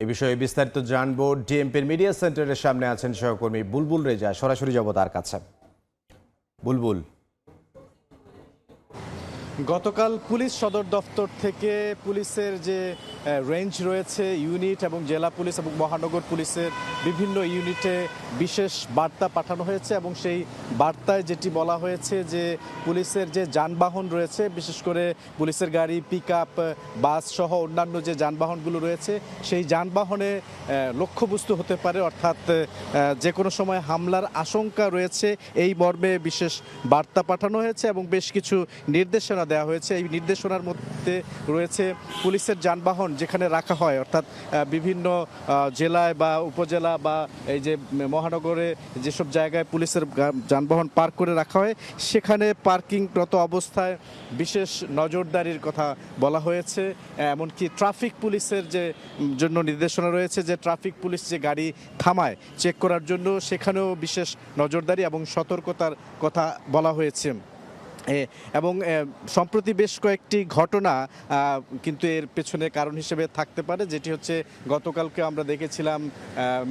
এ বিষয়ে বিস্তারিত জানবো। ডিএমপির মিডিয়া সেন্টারের সামনে আছেন সহকর্মী বুলবুল রেজা। সরাসরি যাব তার কাছে। বুলবুল, গতকাল পুলিশ সদর দফতর থেকে পুলিশের যে রেঞ্জ রয়েছে ইউনিট এবং জেলা পুলিশ এবং মহানগর পুলিশের বিভিন্ন ইউনিটে বিশেষ বার্তা পাঠানো হয়েছে এবং সেই বার্তায় যেটি বলা হয়েছে যে পুলিশের যে যানবাহন রয়েছে, বিশেষ করে পুলিশের গাড়ি, পিকআপ, বাস সহ অন্যান্য যে যানবাহনগুলো রয়েছে সেই যানবাহনে লক্ষ্যবস্তু হতে পারে, অর্থাৎ যে কোনো সময় হামলার আশঙ্কা রয়েছে এই মর্মে বিশেষ বার্তা পাঠানো হয়েছে এবং বেশ কিছু নির্দেশনা দেওয়া হয়েছে। এই নির্দেশনার মধ্যে রয়েছে পুলিশের যানবাহন যেখানে রাখা হয়, অর্থাৎ বিভিন্ন জেলায় বা উপজেলা বা এই যে মহানগরে যেসব জায়গায় পুলিশের যানবাহন পার্ক করে রাখা হয় সেখানে পার্কিংরত অবস্থায় বিশেষ নজরদারির কথা বলা হয়েছে। এমনকি ট্রাফিক পুলিশের যে জন্য নির্দেশনা রয়েছে যে ট্রাফিক পুলিশ যে গাড়ি থামায় চেক করার জন্য সেখানেও বিশেষ নজরদারি এবং সতর্কতার কথা বলা হয়েছে। এবং সম্প্রতি বেশ কয়েকটি ঘটনা কিন্তু এর পেছনে কারণ হিসেবে থাকতে পারে, যেটি হচ্ছে গতকালকে আমরা দেখেছিলাম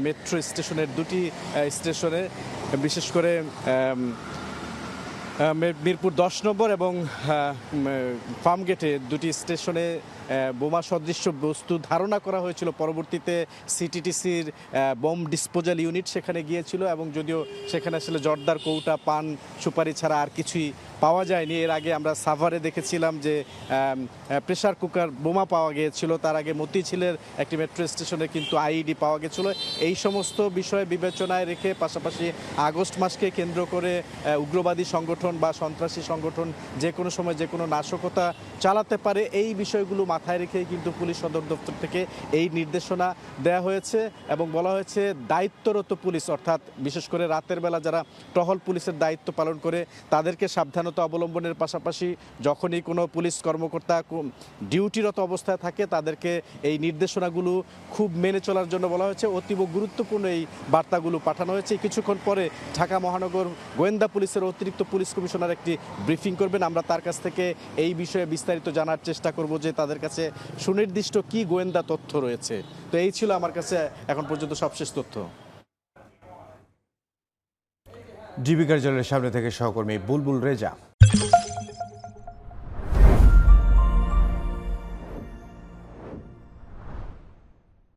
মেট্রো স্টেশনের দুটি স্টেশনে, বিশেষ করে মিরপুর 10 নম্বর এবং ফার্মগেটে দুটি স্টেশনে বোমা সদৃশ্য বস্তু ধারণা করা হয়েছিল। পরবর্তীতে সিটিটিসির বোম ডিসপোজাল ইউনিট সেখানে গিয়েছিল এবং যদিও সেখানে আসলে জর্দার কৌটা, পান সুপারি ছাড়া আর কিছুই পাওয়া যায়নি। এর আগে আমরা সাভারে দেখেছিলাম যে প্রেসার কুকার বোমা পাওয়া গিয়েছিল, তার আগে মতিঝিলের একটি মেট্রো স্টেশনে কিন্তু আইইডি পাওয়া গেছিল। এই সমস্ত বিষয় বিবেচনায় রেখে পাশাপাশি আগস্ট মাসকে কেন্দ্র করে উগ্রবাদী সংগঠন বা সন্ত্রাসী সংগঠন যে কোনো সময় যে কোনো নাশকতা চালাতে পারে, এই বিষয়গুলো মাথায় রেখেই কিন্তু পুলিশ সদর দপ্তর থেকে এই নির্দেশনা দেওয়া হয়েছে এবং বলা হয়েছে দায়িত্বরত পুলিশ, অর্থাৎ বিশেষ করে রাতের বেলা যারা টহল পুলিশের দায়িত্ব পালন করে তাদেরকে সাবধানতা অবলম্বনের পাশাপাশি যখনই কোনো পুলিশ কর্মকর্তা ডিউটিরত অবস্থায় থাকে তাদেরকে এই নির্দেশনাগুলো খুব মেনে চলার জন্য বলা হয়েছে। অতীব গুরুত্বপূর্ণ এই বার্তাগুলো পাঠানো হয়েছে। কিছুক্ষণ পরে ঢাকা মহানগর গোয়েন্দা পুলিশের অতিরিক্ত পুলিশ কমিশনার একটি ব্রিফিং করবেন। আমরা তার কাছ থেকে এই বিষয়ে বিস্তারিত জানার চেষ্টা করব যে তাদের কাছে সুনির্দিষ্ট কি গোয়েন্দা তথ্য রয়েছে। তো এই ছিল আমার কাছে এখন পর্যন্ত সবশেষ তথ্য। ডিবি কার্যালয়ের সামনে থেকে সহকর্মী বুলবুল রেজা।